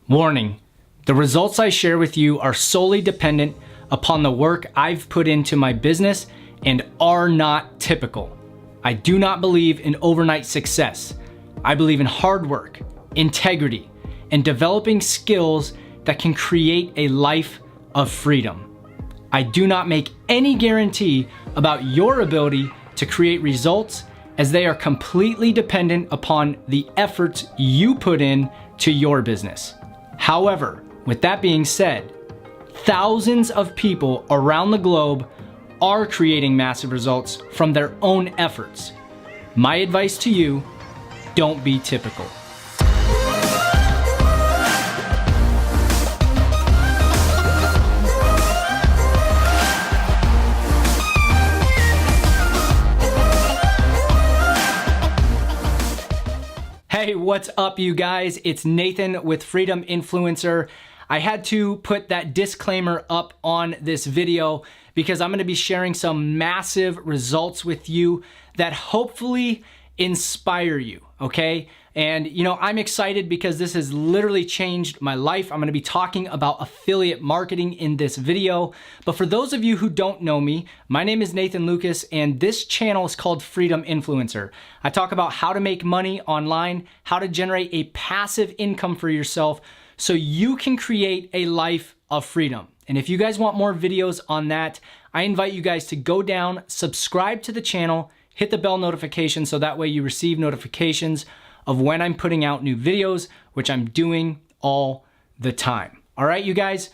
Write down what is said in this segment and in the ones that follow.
Warning, the results I share with you are solely dependent upon the work I've put into my business and are not typical. I do not believe in overnight success. I believe in hard work, integrity, and developing skills that can create a life of freedom. I do not make any guarantee about your ability to create results, as they are completely dependent upon the efforts you put in to your business. However, with that being said, thousands of people around the globe are creating massive results from their own efforts. My advice to you, don't be typical. Hey, what's up, you guys? It's Nathan with Freedom Influencer. I had to put that disclaimer up on this video because I'm gonna be sharing some massive results with you that hopefully inspire you, okay? And I'm excited because this has literally changed my life. I'm gonna be talking about affiliate marketing in this video. But for those of you who don't know me, my name is Nathan Lucas and this channel is called Freedom Influencer. I talk about how to make money online, how to generate a passive income for yourself so you can create a life of freedom. And if you guys want more videos on that, I invite you guys to go down, subscribe to the channel, hit the bell notification so that way you receive notifications of when I'm putting out new videos, which I'm doing all the time. All right, you guys?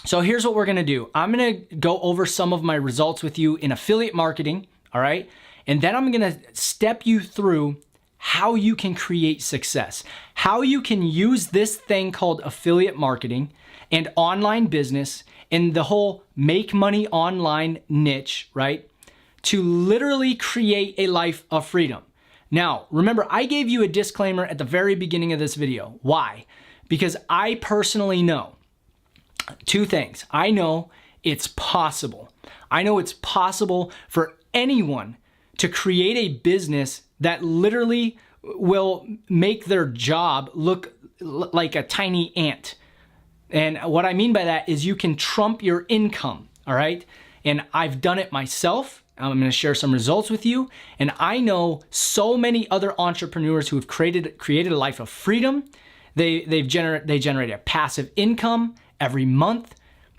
So here's what we're gonna do. I'm gonna go over some of my results with you in affiliate marketing, all right? And then I'm gonna step you through how you can create success, how you can use this thing called affiliate marketing and online business and the whole make money online niche, right? To literally create a life of freedom. Now, remember, I gave you a disclaimer at the very beginning of this video. Why? Because I personally know two things. I know it's possible. I know it's possible for anyone to create a business that literally will make their job look like a tiny ant. And what I mean by that is you can trump your income, all right? And I've done it myself. I'm gonna share some results with you. And I know so many other entrepreneurs who have created a life of freedom. They generate a passive income every month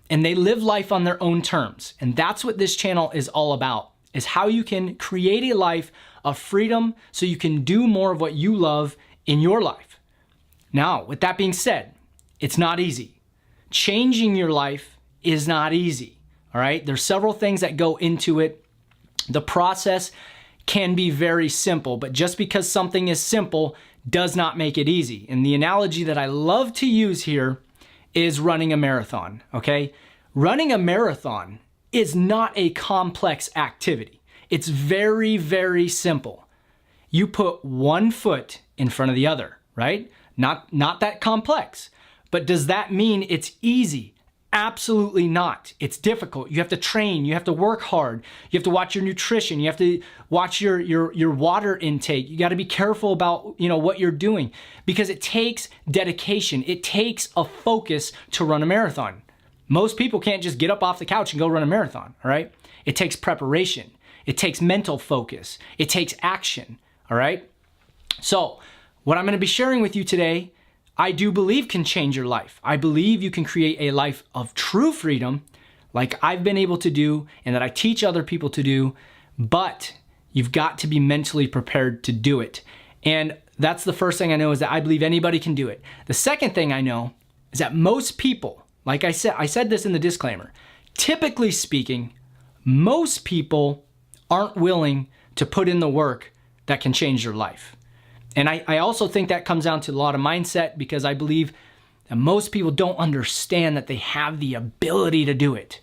and they live life on their own terms. And that's what this channel is all about, is how you can create a life of freedom so you can do more of what you love in your life. Now, with that being said, it's not easy. Changing your life is not easy, all right? There's several things that go into it. The process can be very simple, but just because something is simple does not make it easy. And the analogy that I love to use here is running a marathon, okay? Running a marathon is not a complex activity. It's very, very simple. You put one foot in front of the other, right? Not that complex. But does that mean it's easy? Absolutely not. It's difficult. You have to train, you have to work hard, you have to watch your nutrition, you have to watch your water intake. You got to be careful about, what you're doing because it takes dedication. It takes a focus to run a marathon. Most people can't just get up off the couch and go run a marathon, all right? It takes preparation. It takes mental focus. It takes action, all right? So, what I'm going to be sharing with you today, I do believe can change your life. I believe you can create a life of true freedom like I've been able to do and that I teach other people to do, but you've got to be mentally prepared to do it. And that's the first thing I know, is that I believe anybody can do it. The second thing I know is that most people, like I said this in the disclaimer, typically speaking, most people aren't willing to put in the work that can change your life. And I also think that comes down to a lot of mindset, because I believe that most people don't understand that they have the ability to do it.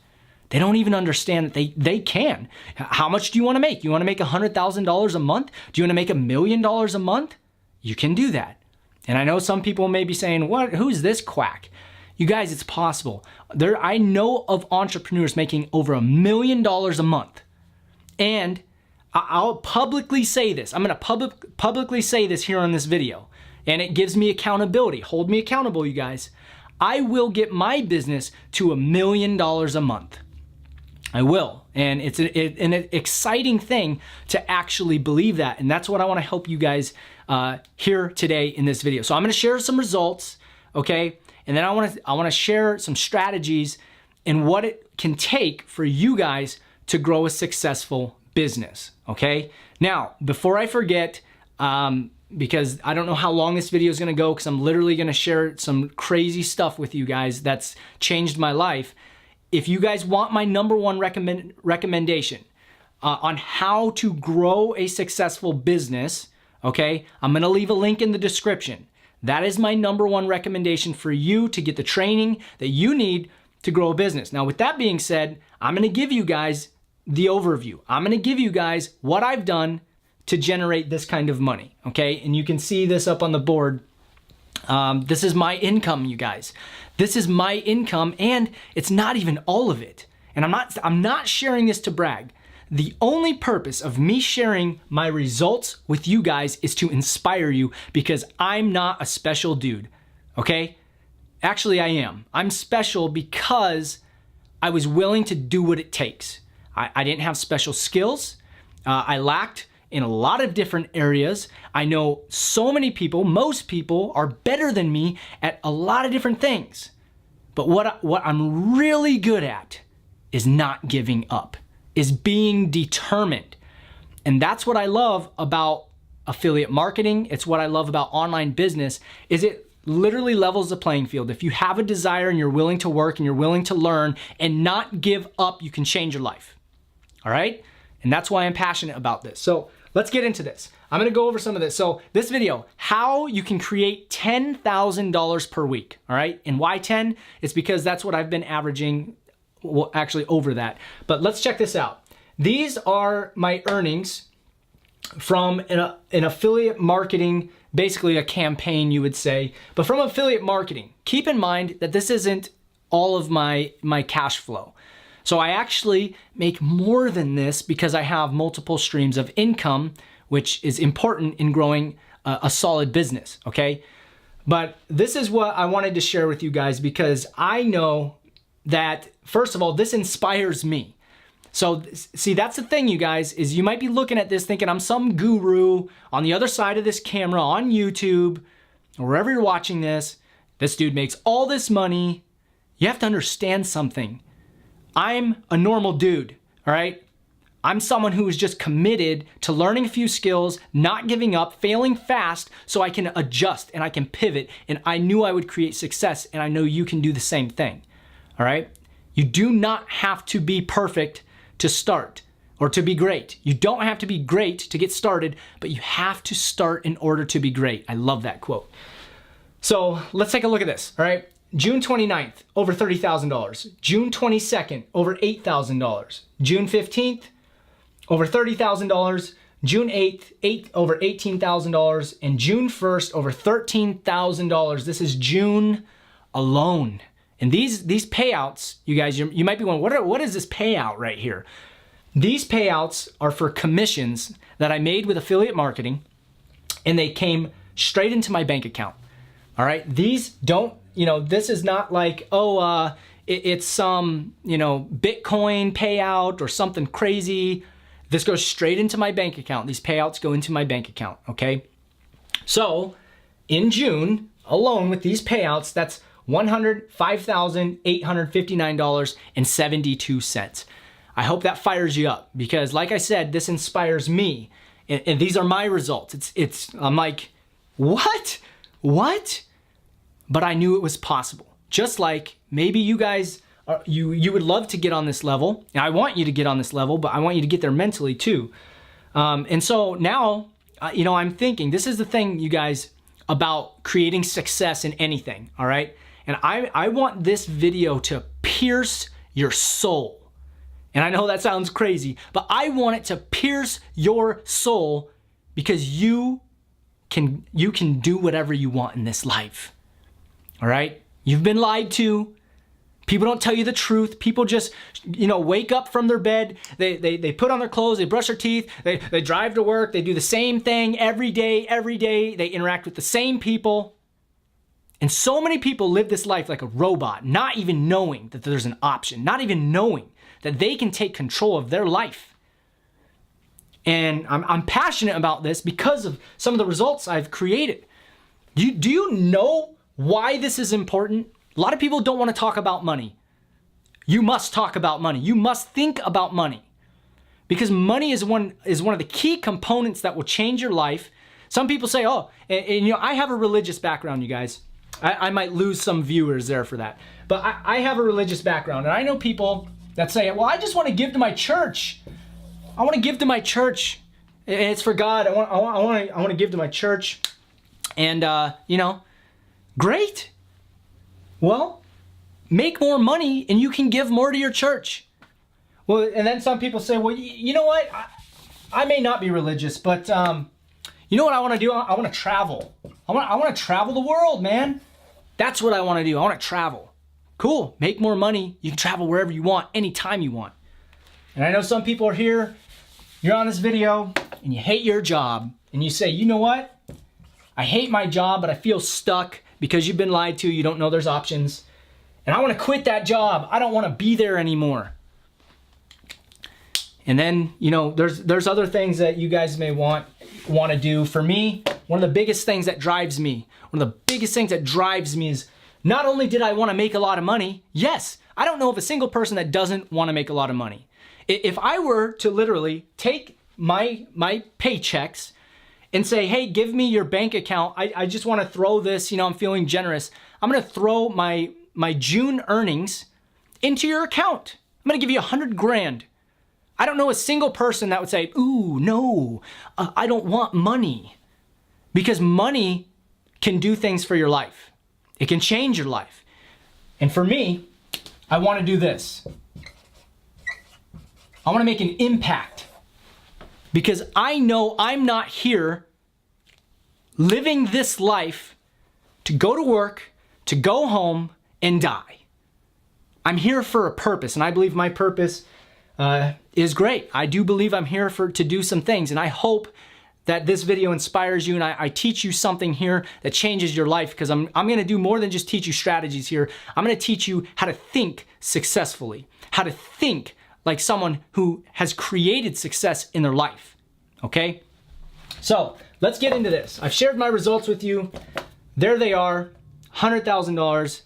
They don't even understand that they can. How much do you want to make? You want to make $100,000 a month? Do you want to make $1 million a month? You can do that. And I know some people may be saying, who's this quack? You guys, it's possible. I know of entrepreneurs making over $1 million a month. And I'll publicly say this. I'm going to publicly say this here on this video. and it gives me accountability. Hold me accountable, you guys. I will get my business to $1 million a month. I will. And it's an exciting thing to actually believe that. And that's what I want to help you guys hear today in this video. So I'm going to share some results, okay? And then I want to share some strategies and what it can take for you guys to grow a successful business, okay? Now, before I forget, because I don't know how long this video is going to go, because I'm literally going to share some crazy stuff with you guys that's changed my life. If you guys want my #1 recommendation on how to grow a successful business, okay, I'm going to leave a link in the description. That is my #1 recommendation for you to get the training that you need to grow a business. Now, with that being said, I'm going to give you guys the overview. I'm going to give you guys what I've done to generate this kind of money, okay? And you can see this up on the board. This is my income, you guys. This is my income, and it's not even all of it. And I'm not sharing this to brag. The only purpose of me sharing my results with you guys is to inspire you, because I'm not a special dude, okay? Actually, I am. I'm special because I was willing to do what it takes. I didn't have special skills. I lacked in a lot of different areas. I know so many people, most people are better than me at a lot of different things. But what I'm really good at is not giving up, is being determined. And that's what I love about affiliate marketing. It's what I love about online business, is it literally levels the playing field. If you have a desire and you're willing to work and you're willing to learn and not give up, you can change your life. All right? And that's why I'm passionate about this. So let's get into this. I'm going to go over some of this. So this video, how you can create $10,000 per week. All right. And why 10? It's because that's what I've been averaging, well, actually over that. But let's check this out. These are my earnings from an affiliate marketing, basically a campaign, you would say, but from affiliate marketing. Keep in mind that this isn't all of my cash flow. So I actually make more than this because I have multiple streams of income, which is important in growing a solid business, okay? But this is what I wanted to share with you guys, because I know that, first of all, this inspires me. So see, that's the thing, you guys, is you might be looking at this thinking I'm some guru on the other side of this camera on YouTube or wherever you're watching this. This dude makes all this money. You have to understand something. I'm a normal dude, all right? I'm someone who is just committed to learning a few skills, not giving up, failing fast so I can adjust and I can pivot, and I knew I would create success, and I know you can do the same thing, all right? You do not have to be perfect to start or to be great. You don't have to be great to get started, but you have to start in order to be great. I love that quote. So let's take a look at this, all right? June 29th, over $30,000. June 22nd, over $8,000. June 15th, over $30,000. June 8th, over $18,000. And June 1st, over $13,000. This is June alone. And these payouts, you guys, you might be wondering, what is this payout right here? These payouts are for commissions that I made with affiliate marketing, and they came straight into my bank account. All right, these don't, this is not like, it's some, Bitcoin payout or something crazy. This goes straight into my bank account. These payouts go into my bank account, okay? So in June alone with these payouts, that's $105,859.72. I hope that fires you up, because like I said, this inspires me, and these are my results. I'm like, what? But I knew it was possible. Just like maybe you guys, you would love to get on this level, and I want you to get on this level, but I want you to get there mentally too. And so now, I'm thinking, this is the thing, you guys, about creating success in anything, all right? And I want this video to pierce your soul. And I know that sounds crazy, but I want it to pierce your soul, because you can do whatever you want in this life. All right? You've been lied to. People don't tell you the truth. People just, wake up from their bed, they put on their clothes, they brush their teeth, they drive to work, they do the same thing every day, they interact with the same people. And so many people live this life like a robot, not even knowing that there's an option, not even knowing that they can take control of their life. And I'm passionate about this because of some of the results I've created. Do you know why this is important? A lot of people don't want to talk about money. You must talk about money. You must think about money, because money is one of the key components that will change your life. Some people say, oh, and I have a religious background, you guys. I might lose some viewers there for that. But I have a religious background, and I know people that say, well, I just want to give to my church. I want to give to my church. It's for God. I want to give to my church. And, great. Well, make more money and you can give more to your church. Well, and then some people say, well, you know what? I may not be religious, but you know what I want to do? I want to travel. I want to travel the world, man. That's what I want to do. I want to travel. Cool. Make more money. You can travel wherever you want, anytime you want. And I know some people are here, you're on this video, and you hate your job. And you say, you know what? I hate my job, but I feel stuck because you've been lied to. You don't know there's options. And I want to quit that job. I don't want to be there anymore. And then, there's other things that you guys may want to do. For me, one of the biggest things that drives me is not only did I want to make a lot of money, yes, I don't know of a single person that doesn't want to make a lot of money. If I were to literally take my paychecks and say, hey, give me your bank account, I just want to throw this, I'm feeling generous. I'm going to throw my June earnings into your account. I'm going to give you 100 grand. I don't know a single person that would say, ooh, no, I don't want money. Because money can do things for your life. It can change your life. And for me, I want to do this. I want to make an impact. Because I know I'm not here living this life to go to work, to go home, and die. I'm here for a purpose, and I believe my purpose is great. I do believe I'm here to do some things, and I hope that this video inspires you and I teach you something here that changes your life, because I'm going to do more than just teach you strategies here. I'm going to teach you how to think successfully, how to think like someone who has created success in their life. Okay? So let's get into this. I've shared my results with you. There they are, $100,000.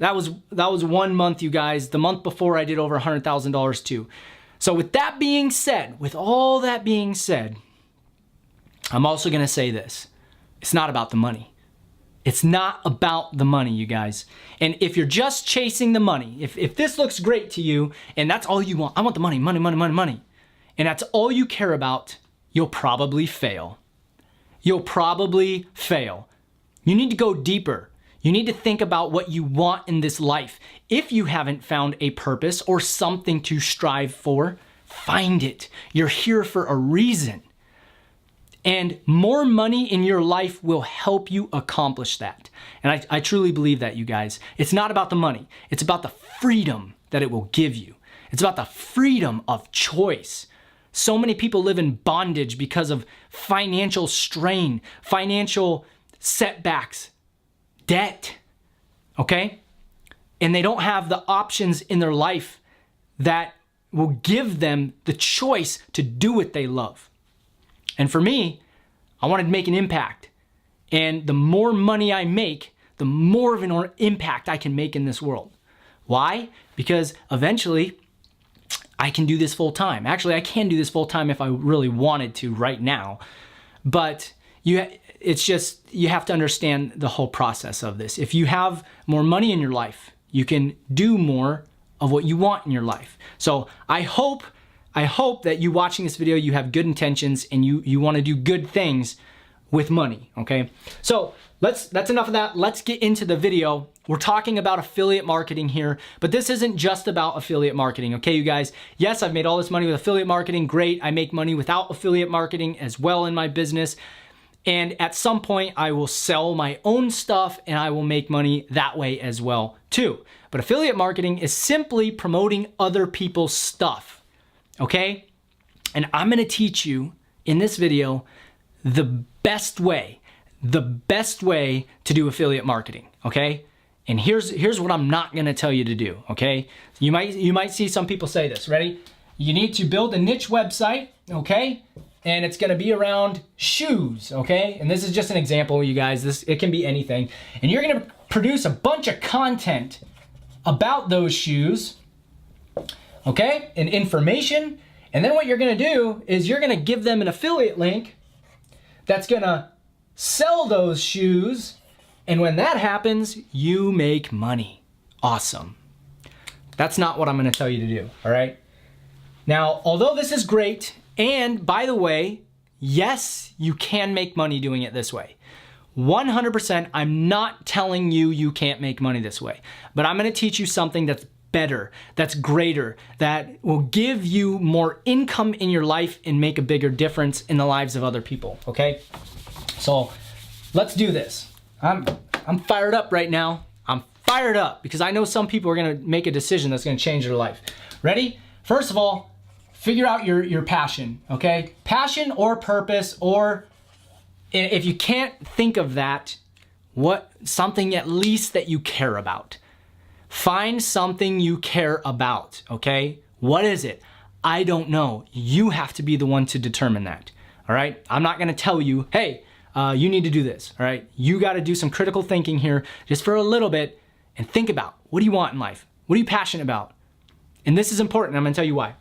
That was 1 month, you guys. The month before I did over $100,000 too. So with that being said, with all that being said, I'm also going to say this. It's not about the money. It's not about the money, you guys. And if you're just chasing the money, if this looks great to you and that's all you want, I want the money, money, money, money, money, and that's all you care about, you'll probably fail. You'll probably fail. You need to go deeper. You need to think about what you want in this life. If you haven't found a purpose or something to strive for, find it. You're here for a reason. And more money in your life will help you accomplish that. And I truly believe that, you guys. It's not about the money. It's about the freedom that it will give you. It's about the freedom of choice. So many people live in bondage because of financial strain, financial setbacks, debt, okay? And they don't have the options in their life that will give them the choice to do what they love. And for me, I wanted to make an impact. And the more money I make, the more of an impact I can make in this world. Why? Because eventually I can do this full time. Actually, I can do this full time if I really wanted to right now. But it's just, you have to understand the whole process of this. If you have more money in your life, you can do more of what you want in your life. So I hope that you watching this video, you have good intentions and you want to do good things with money, okay? So that's enough of that. Let's get into the video. We're talking about affiliate marketing here, but this isn't just about affiliate marketing, okay, you guys? Yes, I've made all this money with affiliate marketing. Great. I make money without affiliate marketing as well in my business. And at some point, I will sell my own stuff and I will make money that way as well too. But affiliate marketing is simply promoting other people's stuff, okay? And I'm gonna teach you in this video the best way to do affiliate marketing, okay? And here's what I'm not gonna tell you to do, okay? You might see some people say this, ready? You need to build a niche website, okay? And it's gonna be around shoes, okay? And this is just an example, you guys. It can be anything. And you're gonna produce a bunch of content about those shoes, okay? And information. And then what you're gonna do is you're gonna give them an affiliate link that's gonna sell those shoes. And when that happens, you make money. Awesome. That's not what I'm gonna tell you to do, all right? Now, although this is great, and by the way, yes, you can make money doing it this way. 100%, I'm not telling you you can't make money this way, but I'm gonna teach you something that's better, that's greater, that will give you more income in your life and make a bigger difference in the lives of other people, okay? So let's do this. I'm fired up right now. I'm fired up because I know some people are gonna make a decision that's gonna change their life. Ready? First of all, figure out your passion, okay? Passion or purpose, or if you can't think of that, something at least that you care about. Find something you care about, okay? What is it? I don't know. You have to be the one to determine that, all right? I'm not gonna tell you, hey, you need to do this, all right? You gotta do some critical thinking here just for a little bit and think about, what do you want in life? What are you passionate about? And this is important, I'm gonna tell you why.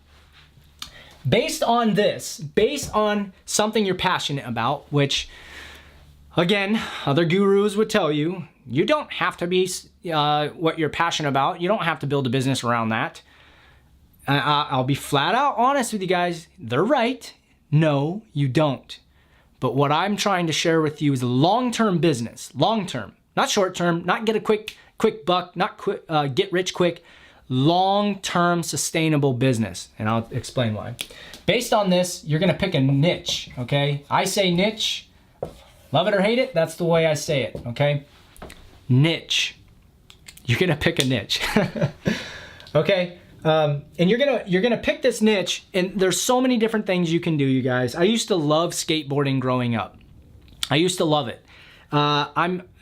Based on this, based on something you're passionate about, which again, other gurus would tell you, you don't have to be what you're passionate about. You don't have to build a business around that. I'll be flat out honest with you guys. They're right. No, you don't. But what I'm trying to share with you is long-term business, long-term, not short-term, not get a quick buck, not get rich quick. Long-term sustainable business, and I'll explain why. Based on this, you're gonna pick a niche, okay? I say niche, love it or hate it, that's the way I say it, okay? Niche. You're gonna pick a niche, okay? And you're gonna pick this niche, and there's so many different things you can do, you guys. I used to love skateboarding growing up. I used to love it.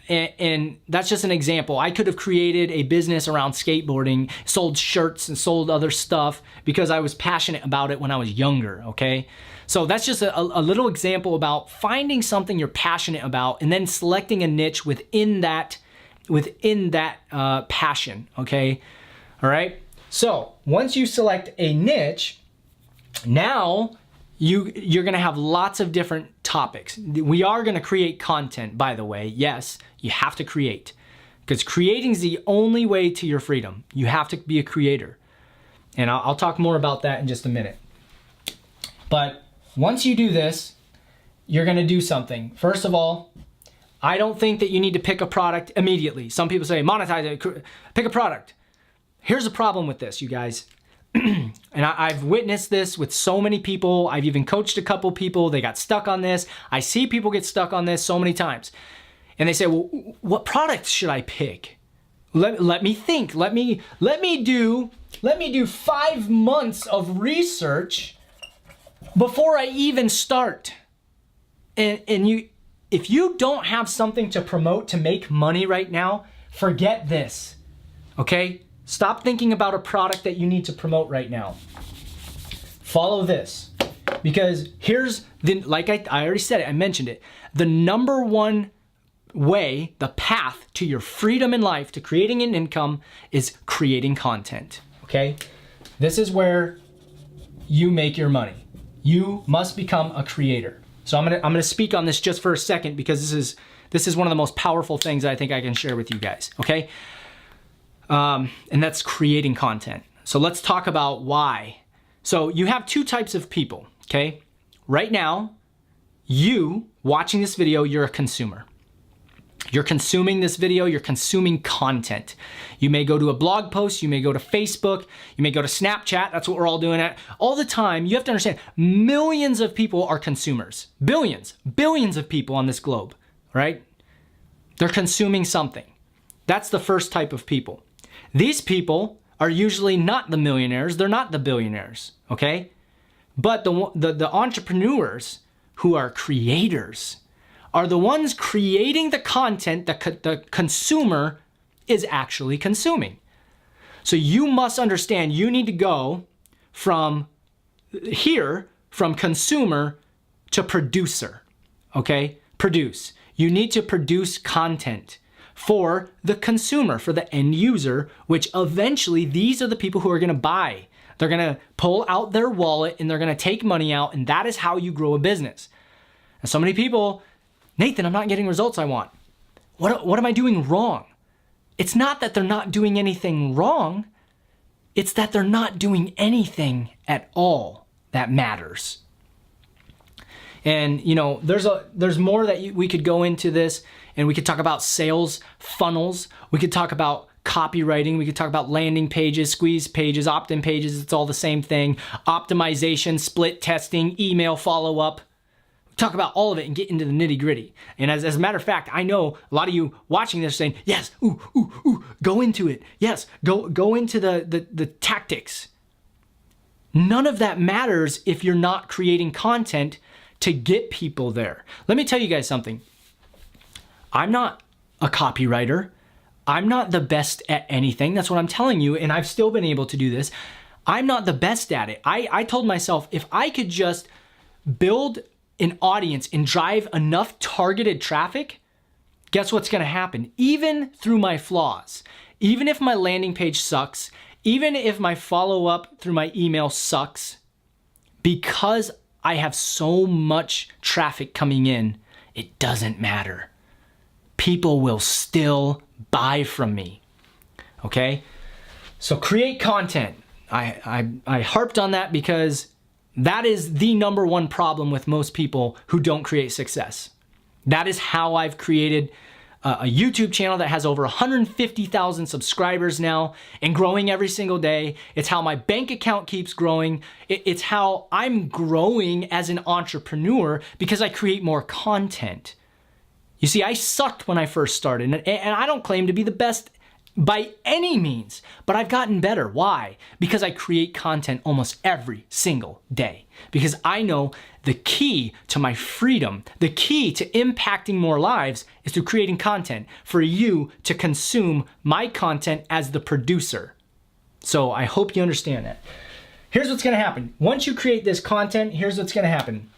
And that's just an example. I could have created a business around skateboarding, sold shirts and sold other stuff because I was passionate about it when I was younger, okay? So that's just a little example about finding something you're passionate about and then selecting a niche within that passion, okay? All right? So once you select a niche, now you're gonna have lots of different topics. We are gonna create content, by the way. Yes, you have to create, because creating is the only way to your freedom. You have to be a creator. And I'll talk more about that in just a minute. But once you do this, you're gonna do something. First of all, I don't think that you need to pick a product immediately. Some people say, monetize it, pick a product. Here's the problem with this, you guys. And I've witnessed this with so many people. I've even coached a couple people. They got stuck on this. I see people get stuck on this so many times. And they say, well, what product should I pick? Let me think. Let me do 5 months of research before I even start. And if you don't have something to promote to make money right now, forget this, okay? Stop thinking about a product that you need to promote right now. Follow this, because here's like I already said it, I mentioned it. The number one way, the path to your freedom in life, to creating an income, is creating content, okay? This is where you make your money. You must become a creator. So I'm gonna speak on this just for a second, because this is one of the most powerful things I think I can share with you guys, okay? And that's creating content. So let's talk about why. So you have two types of people, okay? Right now, you watching this video, you're a consumer. You're consuming this video, you're consuming content. You may go to a blog post, you may go to Facebook, you may go to Snapchat, that's what we're all doing at. All the time, you have to understand, millions of people are consumers. Billions of people on this globe, right? They're consuming something. That's the first type of people. These people are usually not the millionaires, they're not the billionaires, okay? But the entrepreneurs who are creators are the ones creating the content that the consumer is actually consuming. So you must understand, you need to go from here, from consumer to producer, okay? Produce. You need to produce content for the consumer, for the end user, which eventually these are the people who are gonna buy. They're gonna pull out their wallet and they're gonna take money out, and that is how you grow a business. And so many people, Nathan, I'm not getting results I want. What am I doing wrong? It's not that they're not doing anything wrong. It's that they're not doing anything at all that matters. And you know, there's more that we could go into this, and we could talk about sales funnels. We could talk about copywriting. We could talk about landing pages, squeeze pages, opt-in pages. It's all the same thing. Optimization, split testing, email follow-up. Talk about all of it and get into the nitty gritty. And as a matter of fact, I know a lot of you watching this saying, yes, go into it. Yes, go into the tactics. None of that matters if you're not creating content to get people there. Let me tell you guys something. I'm not a copywriter. I'm not the best at anything. That's what I'm telling you. And I've still been able to do this. I'm not the best at it. I told myself, if I could just build an audience and drive enough targeted traffic, guess what's gonna happen? Even through my flaws, even if my landing page sucks, even if my follow-up through my email sucks, because I have so much traffic coming in, it doesn't matter. People will still buy from me, okay? So create content. I harped on that because that is the number one problem with most people who don't create success. That is how I've created a YouTube channel that has over 150,000 subscribers now and growing every single day. It's how my bank account keeps growing. It's how I'm growing as an entrepreneur because I create more content. You see, I sucked when I first started, and I don't claim to be the best by any means, but I've gotten better. Why? Because I create content almost every single day. Because I know the key to my freedom, the key to impacting more lives is through creating content for you to consume my content as the producer. So I hope you understand that. Here's what's gonna happen. Once you create this content, here's what's gonna happen.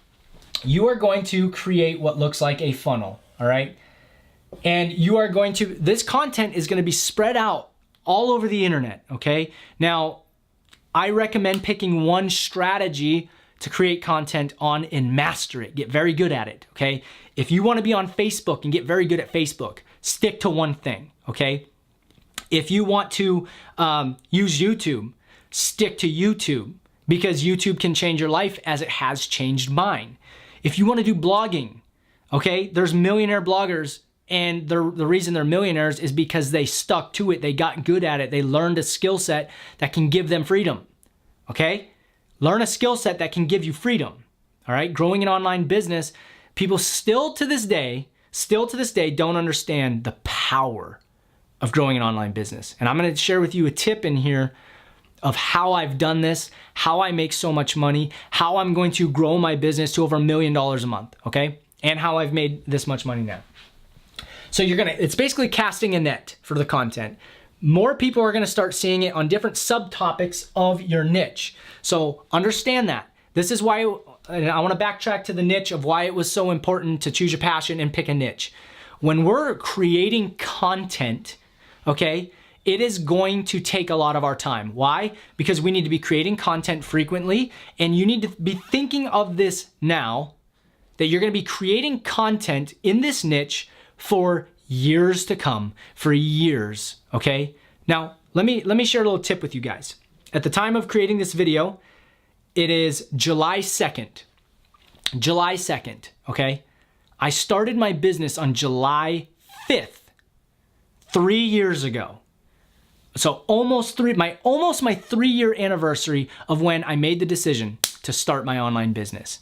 You are going to create what looks like a funnel, all right? And you are going to, this content is going to be spread out all over the internet, okay? Now, I recommend picking one strategy to create content on and master it. Get very good at it, okay? If you want to be on Facebook and get very good at Facebook, stick to one thing, okay? If you want to use YouTube, stick to YouTube because YouTube can change your life as it has changed mine. If you want to do blogging, okay, there's millionaire bloggers, and the reason they're millionaires is because they stuck to it. They got good at it. They learned a skill set that can give them freedom, okay? Learn a skill set that can give you freedom, all right? Growing an online business, people still to this day don't understand the power of growing an online business. And I'm gonna share with you a tip in here of how I've done this, how I make so much money, how I'm going to grow my business to over $1 million a month, okay? And how I've made this much money now. So it's basically casting a net for the content. More people are gonna start seeing it on different subtopics of your niche. So understand that. This is why, and I wanna backtrack to the niche of why it was so important to choose your passion and pick a niche. When we're creating content, okay, it is going to take a lot of our time. Why? Because we need to be creating content frequently, and you need to be thinking of this now, that you're gonna be creating content in this niche for years to come, for years, okay? Now, let me share a little tip with you guys. At the time of creating this video, it is July 2nd. July 2nd, okay? I started my business on July 5th, 3 years ago. So almost my 3-year anniversary of when I made the decision to start my online business.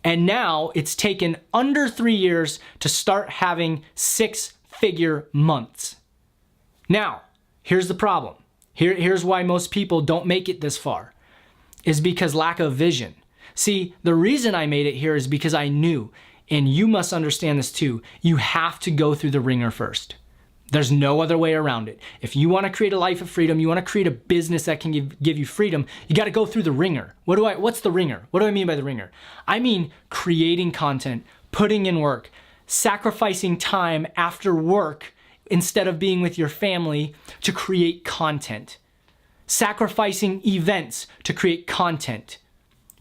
And now it's taken under 3 years to start having 6-figure months. Now, here's the problem. Here's why most people don't make it this far, is because lack of vision. See, the reason I made it here is because I knew, and you must understand this too, you have to go through the ringer first. There's no other way around it. If you want to create a life of freedom, you want to create a business that can give you freedom, you got to go through the ringer. What's the ringer? What do I mean by the ringer? I mean creating content, putting in work, sacrificing time after work instead of being with your family to create content, sacrificing events to create content.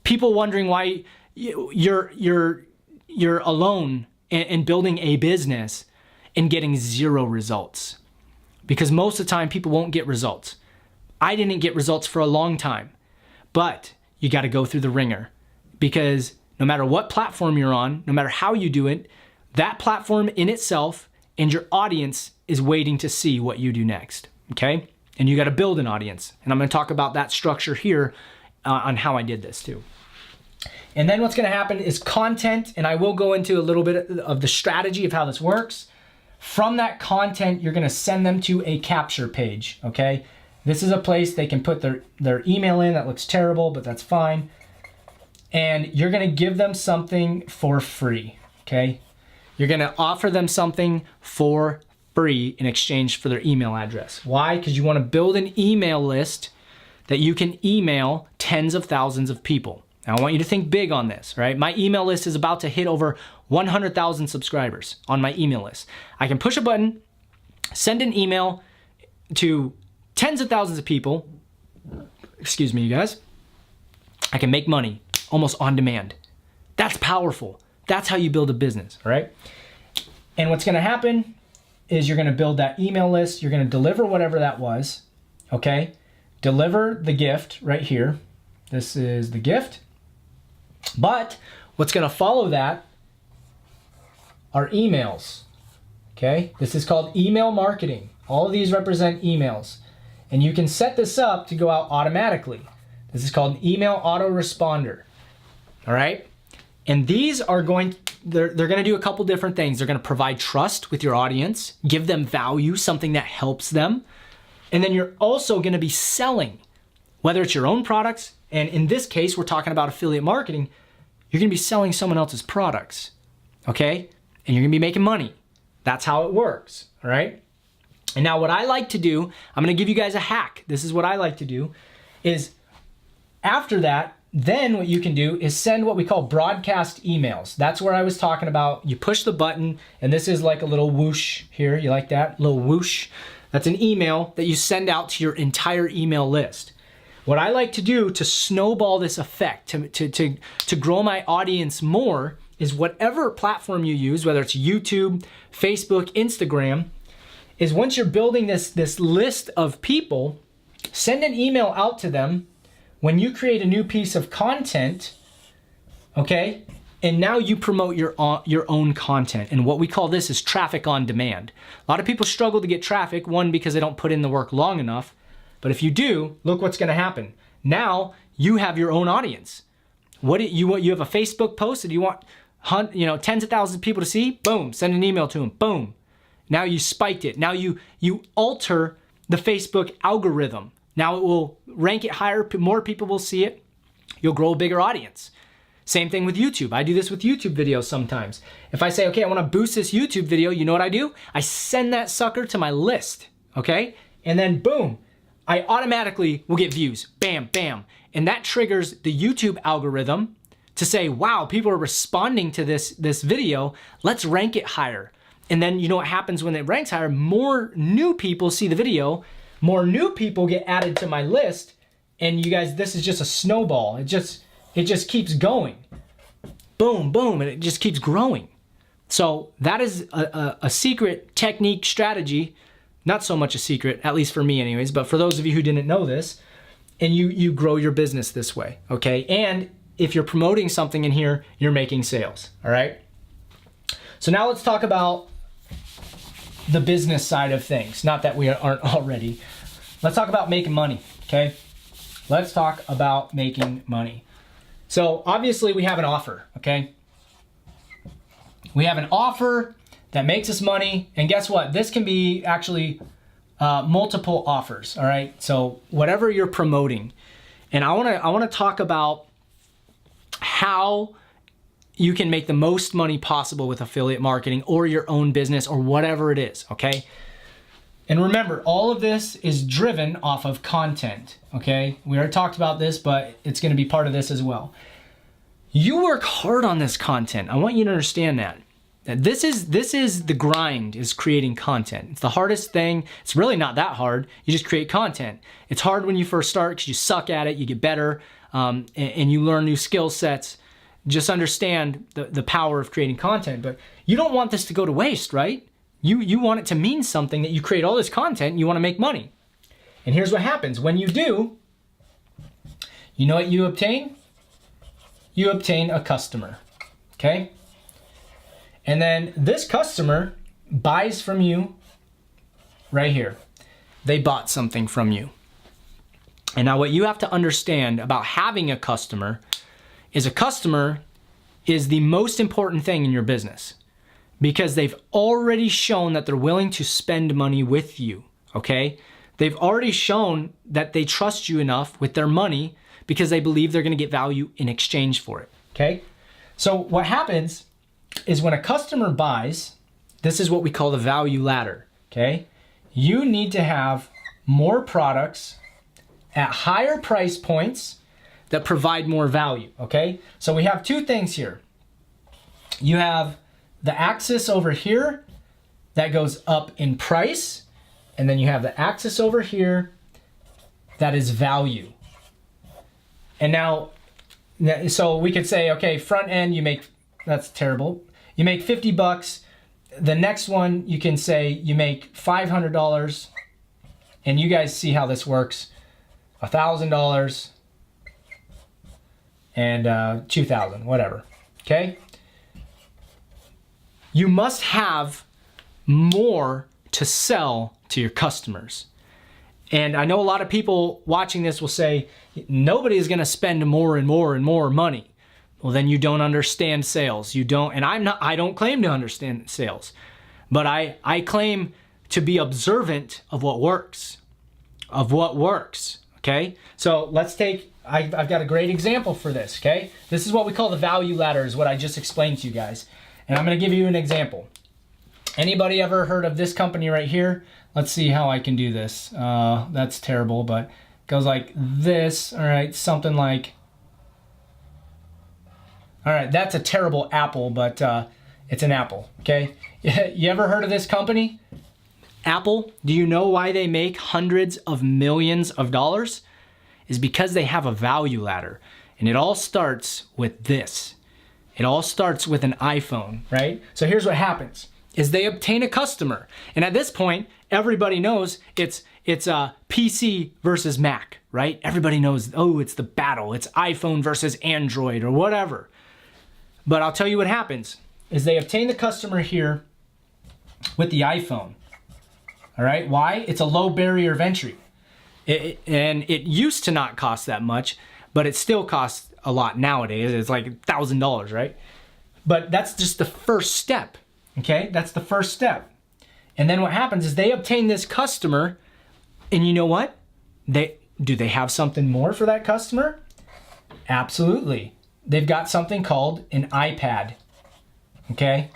People wondering why you're alone in building a business and getting 0 results. Because most of the time people won't get results. I didn't get results for a long time, but you got to go through the ringer, because no matter what platform you're on, no matter how you do it, that platform in itself and your audience is waiting to see what you do next, okay? And you got to build an audience. And I'm going to talk about that structure here on how I did this too. And then what's going to happen is content, and I will go into a little bit of the strategy of how this works. From that content, you're going to send them to a capture page, okay? This is a place they can put their email in. That looks terrible, but that's fine. And you're going to give them something for free, okay? You're going to offer them something for free in exchange for their email address. Why? Because you want to build an email list that you can email tens of thousands of people. Now, I want you to think big on this, right? My email list is about to hit over 100,000 subscribers on my email list. I can push a button, send an email to tens of thousands of people. Excuse me, you guys. I can make money almost on demand. That's powerful. That's how you build a business, all right? And what's going to happen is you're going to build that email list. You're going to deliver whatever that was, okay? Deliver the gift right here. This is the gift. But what's going to follow that are emails, okay? This is called email marketing. All of these represent emails. And you can set this up to go out automatically. This is called an email autoresponder, all right? And these are they're going to do a couple different things. They're going to provide trust with your audience, give them value, something that helps them. And then you're also going to be selling, whether it's your own products, and in this case, we're talking about affiliate marketing, you're going to be selling someone else's products, okay? And you're going to be making money. That's how it works, all right? And now what I like to do, I'm going to give you guys a hack. This is what I like to do, is after that, then what you can do is send what we call broadcast emails. That's where I was talking about. You push the button, and this is like a little whoosh here. You like that? Little whoosh. That's an email that you send out to your entire email list. What I like to do to snowball this effect, to grow my audience more, is whatever platform you use, whether it's YouTube, Facebook, Instagram, is once you're building this list of people, send an email out to them when you create a new piece of content, okay? And now you promote your own content. And what we call this is traffic on demand. A lot of people struggle to get traffic, one, because they don't put in the work long enough. But if you do, look what's gonna happen. Now you have your own audience. You have a Facebook post that you want tens of thousands of people to see? Boom, send an email to them, boom. Now you spiked it. Now you alter the Facebook algorithm. Now it will rank it higher, more people will see it. You'll grow a bigger audience. Same thing with YouTube. I do this with YouTube videos sometimes. If I say, okay, I wanna boost this YouTube video, you know what I do? I send that sucker to my list, okay? And then boom, I automatically will get views, bam, bam. And that triggers the YouTube algorithm to say, wow, people are responding to this video, let's rank it higher. And then you know what happens when it ranks higher? More new people see the video, more new people get added to my list, and you guys, this is just a snowball. It just keeps going. Boom, boom, and it just keeps growing. So that is a secret technique strategy. Not so much a secret, at least for me anyways, but for those of you who didn't know this, and you grow your business this way, okay? And if you're promoting something in here, you're making sales, all right? So now let's talk about the business side of things. Not that we aren't already. Let's talk about making money, okay? Let's talk about making money. So obviously we have an offer, okay? We have an offer that makes us money, and guess what? This can be actually multiple offers, all right? So whatever you're promoting. And I wanna talk about how you can make the most money possible with affiliate marketing or your own business or whatever it is, okay? And remember, all of this is driven off of content, okay? We already talked about this, but it's gonna be part of this as well. You work hard on this content. I want you to understand that. This is the grind, is creating content. It's the hardest thing. It's really not that hard. You just create content. It's hard when you first start because you suck at it, you get better, and you learn new skill sets. Just understand the power of creating content, but you don't want this to go to waste, right? You want it to mean something, that you create all this content and you want to make money. And here's what happens. When you do, you know what you obtain? You obtain a customer, okay? And then this customer buys from you right here. They bought something from you. And now what you have to understand about having a customer is the most important thing in your business, because they've already shown that they're willing to spend money with you, okay? They've already shown that they trust you enough with their money because they believe they're gonna get value in exchange for it, okay? So what happens is when a customer buys, this is what we call the value ladder, okay? You need to have more products at higher price points that provide more value, okay? So we have two things here. You have the axis over here that goes up in price, and then you have the axis over here that is value. And now, so we could say, okay, front end, you make, that's terrible. You make 50 bucks. The next one, you can say you make $500, and you guys see how this works. $1,000 and $2,000, whatever, okay? You must have more to sell to your customers. And I know a lot of people watching this will say, nobody is gonna spend more and more and more money. Well, then you don't understand sales. You don't, and I don't claim to understand sales, but I claim to be observant of what works, okay? So let's take, I've got a great example for this, okay? This is what we call the value ladder, is what I just explained to you guys. And I'm gonna give you an example. Anybody ever heard of this company right here? Let's see how I can do this. That's terrible, but it goes like this, all right, something like, all right, that's a terrible apple, but it's an apple, okay? You ever heard of this company? Apple, do you know why they make hundreds of millions of dollars? Is because they have a value ladder. And it all starts with this. It all starts with an iPhone, right? So here's what happens, is they obtain a customer. And at this point, everybody knows it's PC versus Mac, right? Everybody knows, oh, it's the battle. It's iPhone versus Android or whatever. But I'll tell you what happens, is they obtain the customer here with the iPhone. All right, why? It's a low barrier of entry. And it used to not cost that much, but it still costs a lot nowadays. It's like $1,000, right? But that's just the first step, okay? That's the first step. And then what happens is they obtain this customer, and you know what? Do they have something more for that customer? Absolutely. They've got something called an iPad, okay?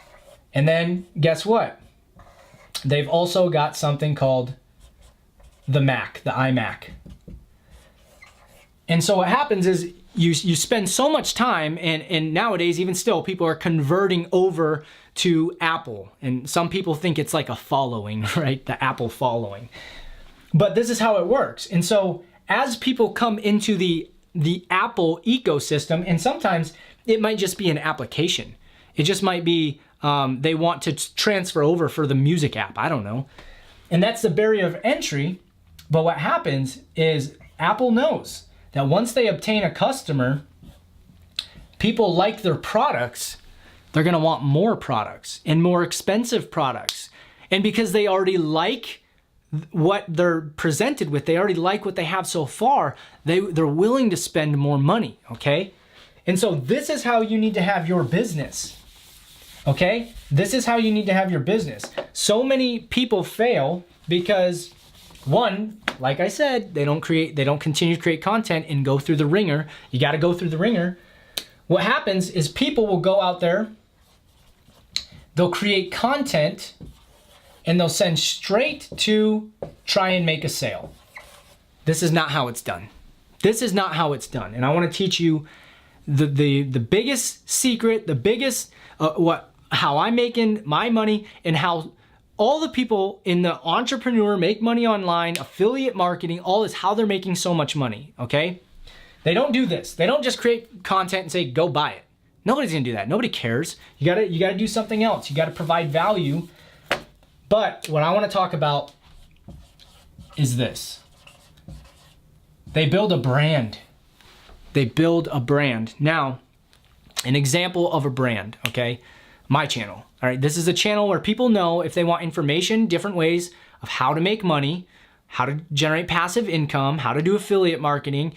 And then guess what? They've also got something called the Mac, the iMac. And so what happens is you spend so much time, and nowadays even still, people are converting over to Apple. And some people think it's like a following, right? The Apple following. But this is how it works. And so as people come into the Apple ecosystem, and sometimes it might just be an application. It just might be they want to transfer over for the music app, I don't know. And that's the barrier of entry. But what happens is Apple knows that once they obtain a customer, people like their products, they're gonna want more products and more expensive products. And because they already like what they're presented with, they already like what they have so far, they're willing to spend more money, okay? And so this is how you need to have your business, okay? This is how you need to have your business. So many people fail because, one, like I said, they don't continue to create content and go through the ringer. You got to go through the ringer. What happens is people will go out there, they'll create content, and they'll send straight to try and make a sale. This is not how it's done. This is not how it's done. And I want to teach you the biggest secret, the biggest, how I'm making my money, and how all the people in the entrepreneur make money online, affiliate marketing, all this, how they're making so much money, okay? They don't do this. They don't just create content and say, go buy it. Nobody's gonna do that. Nobody cares. You gotta do something else. You gotta provide value. But what I wanna talk about is this. They build a brand. They build a brand. Now, an example of a brand, okay? My channel, all right? This is a channel where people know if they want information, different ways of how to make money, how to generate passive income, how to do affiliate marketing,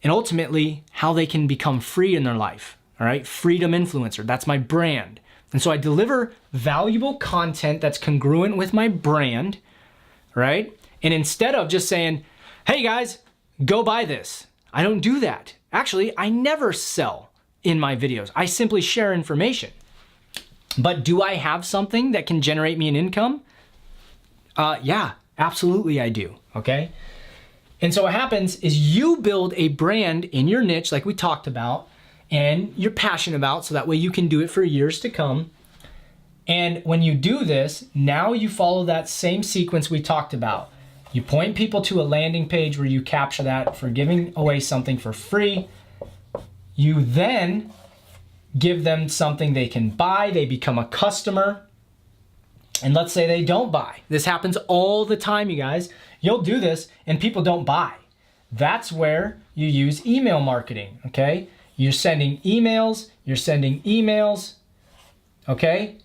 and ultimately how they can become free in their life, all right? Freedom Influencer, that's my brand. And so I deliver valuable content that's congruent with my brand, right? And instead of just saying, hey guys, go buy this, I don't do that. Actually, I never sell in my videos. I simply share information. But do I have something that can generate me an income? Yeah, absolutely I do, okay? And so what happens is you build a brand in your niche like we talked about and you're passionate about, so that way you can do it for years to come. And when you do this, now you follow that same sequence we talked about. You point people to a landing page where you capture that for giving away something for free. You then give them something they can buy. They become a customer. And let's say they don't buy. This happens all the time, you guys. You'll do this and people don't buy. That's where you use email marketing, okay? You're sending emails, okay?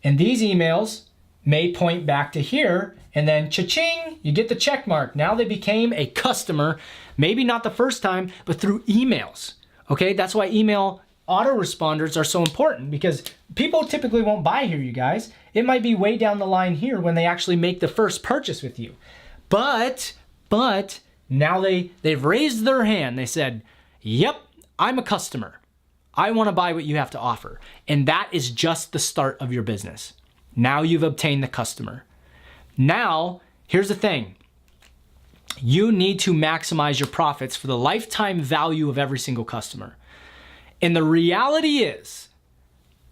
And these emails may point back to here, and then cha-ching, you get the check mark. Now they became a customer, maybe not the first time, but through emails, okay? That's why email autoresponders are so important, because people typically won't buy here, you guys. It might be way down the line here when they actually make the first purchase with you. But now they've raised their hand. They said, yep, I'm a customer. I want to buy what you have to offer. And that is just the start of your business. Now you've obtained the customer. Now, here's the thing. You need to maximize your profits for the lifetime value of every single customer. And the reality is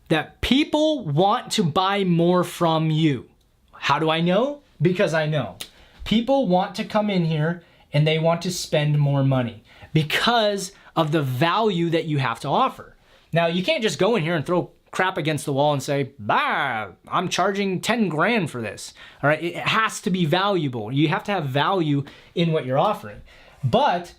that people want to buy more from you. How do I know? Because I know. People want to come in here and they want to spend more money because of the value that you have to offer. Now, you can't just go in here and throw crap against the wall and say, bah, I'm charging 10 grand for this. All right, it has to be valuable. You have to have value in what you're offering. But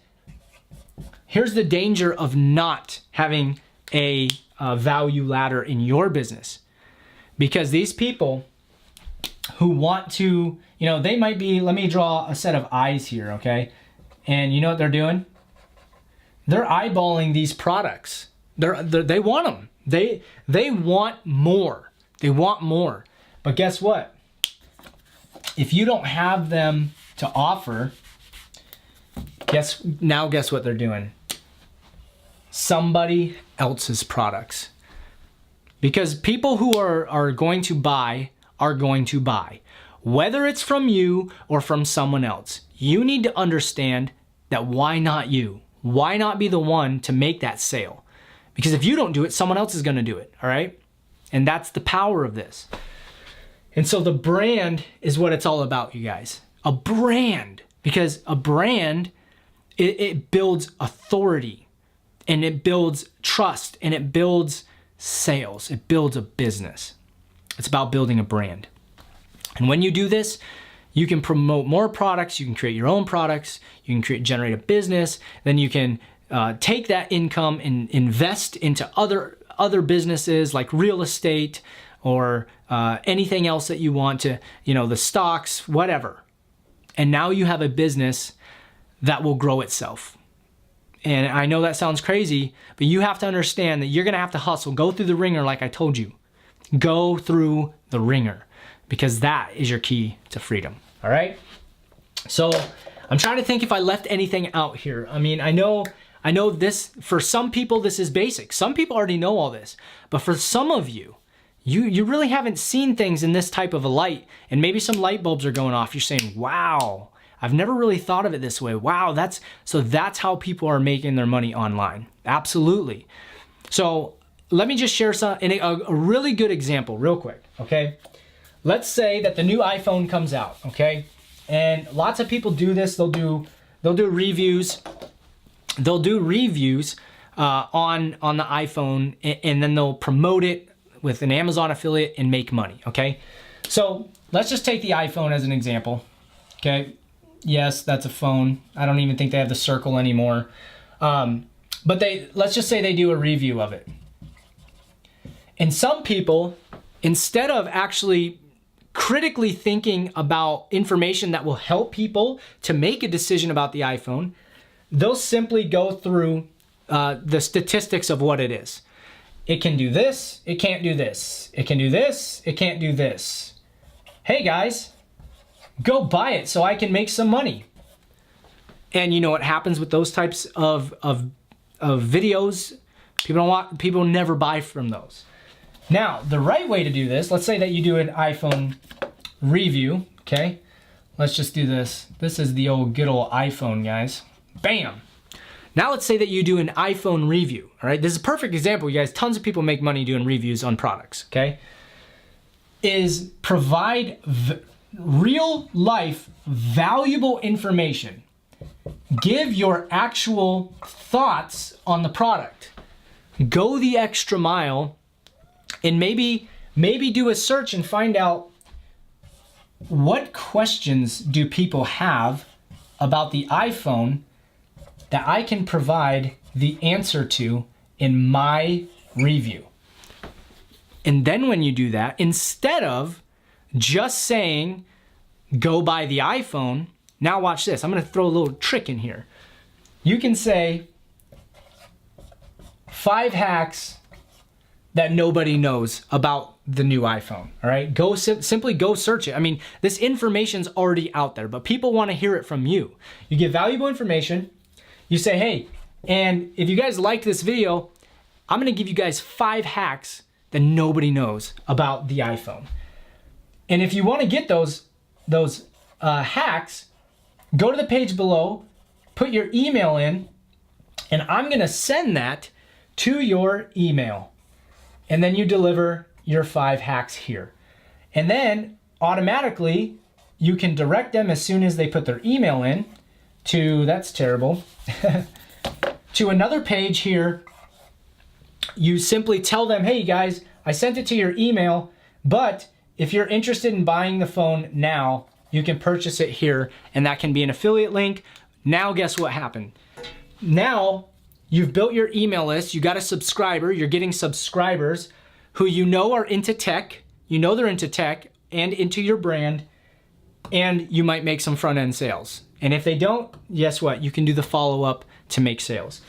here's the danger of not having a value ladder in your business. Because these people who want to, they might be, let me draw a set of eyes here, okay? And you know what they're doing? They're eyeballing these products. They want them. They want more. They want more. But guess what? If you don't have them to offer, guess what they're doing? Somebody else's products. Because people who are going to buy are going to buy. Whether it's from you or from someone else. You need to understand that why not you? Why not be the one to make that sale? Because if you don't do it, someone else is going to do it, all right? And that's the power of this. And so the brand is what it's all about, you guys. A brand. Because a brand, it builds authority, and it builds trust, and it builds sales. It builds a business. It's about building a brand. And when you do this, you can promote more products, you can create your own products, you can generate a business, then you can take that income and invest into other businesses like real estate or anything else that you want to, the stocks, whatever. And now you have a business that will grow itself. And I know that sounds crazy, but you have to understand that you're gonna have to hustle, go through the ringer like I told you. Go through the ringer, because that is your key to freedom, all right? So I'm trying to think if I left anything out here. I mean, I know this, for some people, this is basic. Some people already know all this, but for some of you, you really haven't seen things in this type of a light, and maybe some light bulbs are going off. You're saying, wow, I've never really thought of it this way. Wow, that's how people are making their money online. Absolutely. So let me just share a really good example real quick, okay? Let's say that the new iPhone comes out, okay? And lots of people do this. They'll do reviews. They'll do reviews on the iPhone, and then they'll promote it with an Amazon affiliate and make money, okay? So let's just take the iPhone as an example, okay? Yes, that's a phone. I don't even think they have the circle anymore. But let's just say they do a review of it. And some people, instead of actually critically thinking about information that will help people to make a decision about the iPhone, they'll simply go through the statistics of what it is. It can do this, it can't do this. It can do this, it can't do this. Hey guys, go buy it so I can make some money. And you know what happens with those types of videos? People never buy from those. Now, the right way to do this, let's say that you do an iPhone review, okay? Let's just do this. This is the good old iPhone, guys. Bam! Now let's say that you do an iPhone review, all right? This is a perfect example, you guys. Tons of people make money doing reviews on products, okay? Is provide real life, valuable information. Give your actual thoughts on the product. Go the extra mile, and maybe do a search and find out what questions do people have about the iPhone that I can provide the answer to in my review. And then when you do that, instead of just saying, go buy the iPhone, now watch this. I'm gonna throw a little trick in here. You can say, 5 hacks that nobody knows about the new iPhone, all right? Simply go search it. I mean, this information's already out there, but people wanna hear it from you. You give valuable information, you say, hey, and if you guys liked this video, I'm gonna give you guys 5 hacks that nobody knows about the iPhone. And if you wanna get those hacks, go to the page below, put your email in, and I'm gonna send that to your email. And then you deliver your 5 hacks here. And then automatically, you can direct them as soon as they put their email in to, that's terrible, to another page here. You simply tell them, hey guys, I sent it to your email, but if you're interested in buying the phone now, you can purchase it here, and that can be an affiliate link. Now guess what happened? Now you've built your email list, you got a subscriber, you're getting subscribers who you know are into tech, you know they're into tech and into your brand, and you might make some front-end sales. And if they don't, guess what? You can do the follow-up to make sales.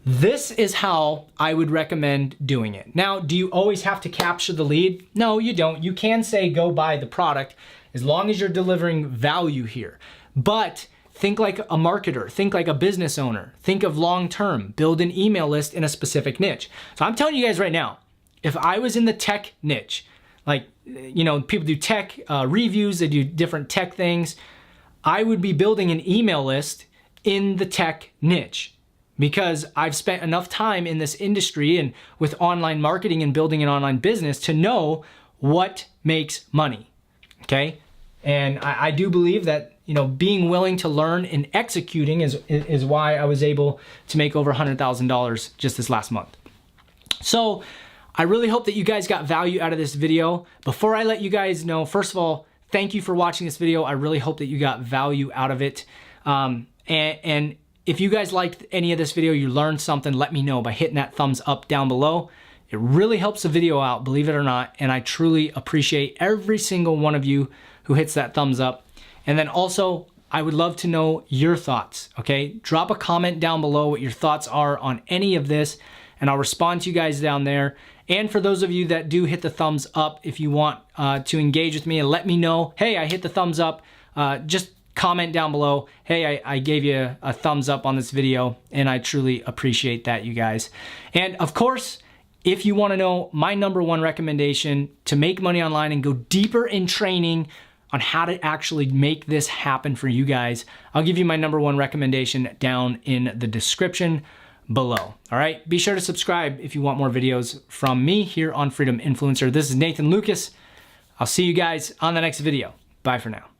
This is how I would recommend doing it. Now, do you always have to capture the lead? No, you don't. You can say go buy the product as long as you're delivering value here. But think like a marketer, think like a business owner, think of long-term, build an email list in a specific niche. So I'm telling you guys right now, if I was in the tech niche, like, people do tech reviews, they do different tech things, I would be building an email list in the tech niche, because I've spent enough time in this industry and with online marketing and building an online business to know what makes money, okay? And I do believe that, being willing to learn and executing is why I was able to make over $100,000 just this last month. So I really hope that you guys got value out of this video. Before I let you guys know, first of all, thank you for watching this video. I really hope that you got value out of it. And if you guys liked any of this video, you learned something, let me know by hitting that thumbs up down below. It really helps the video out, believe it or not, and I truly appreciate every single one of you who hits that thumbs up. And then also, I would love to know your thoughts, okay? Drop a comment down below what your thoughts are on any of this, and I'll respond to you guys down there. And for those of you that do hit the thumbs up, if you want to engage with me and let me know, hey, I hit the thumbs up, just comment down below, hey, I gave you a thumbs up on this video, and I truly appreciate that, you guys. And of course, if you want to know my #1 recommendation to make money online and go deeper in training on how to actually make this happen for you guys, I'll give you my #1 recommendation down in the description below. All right, be sure to subscribe if you want more videos from me here on Freedom Influencer. This is Nathan Lucas. I'll see you guys on the next video. Bye for now.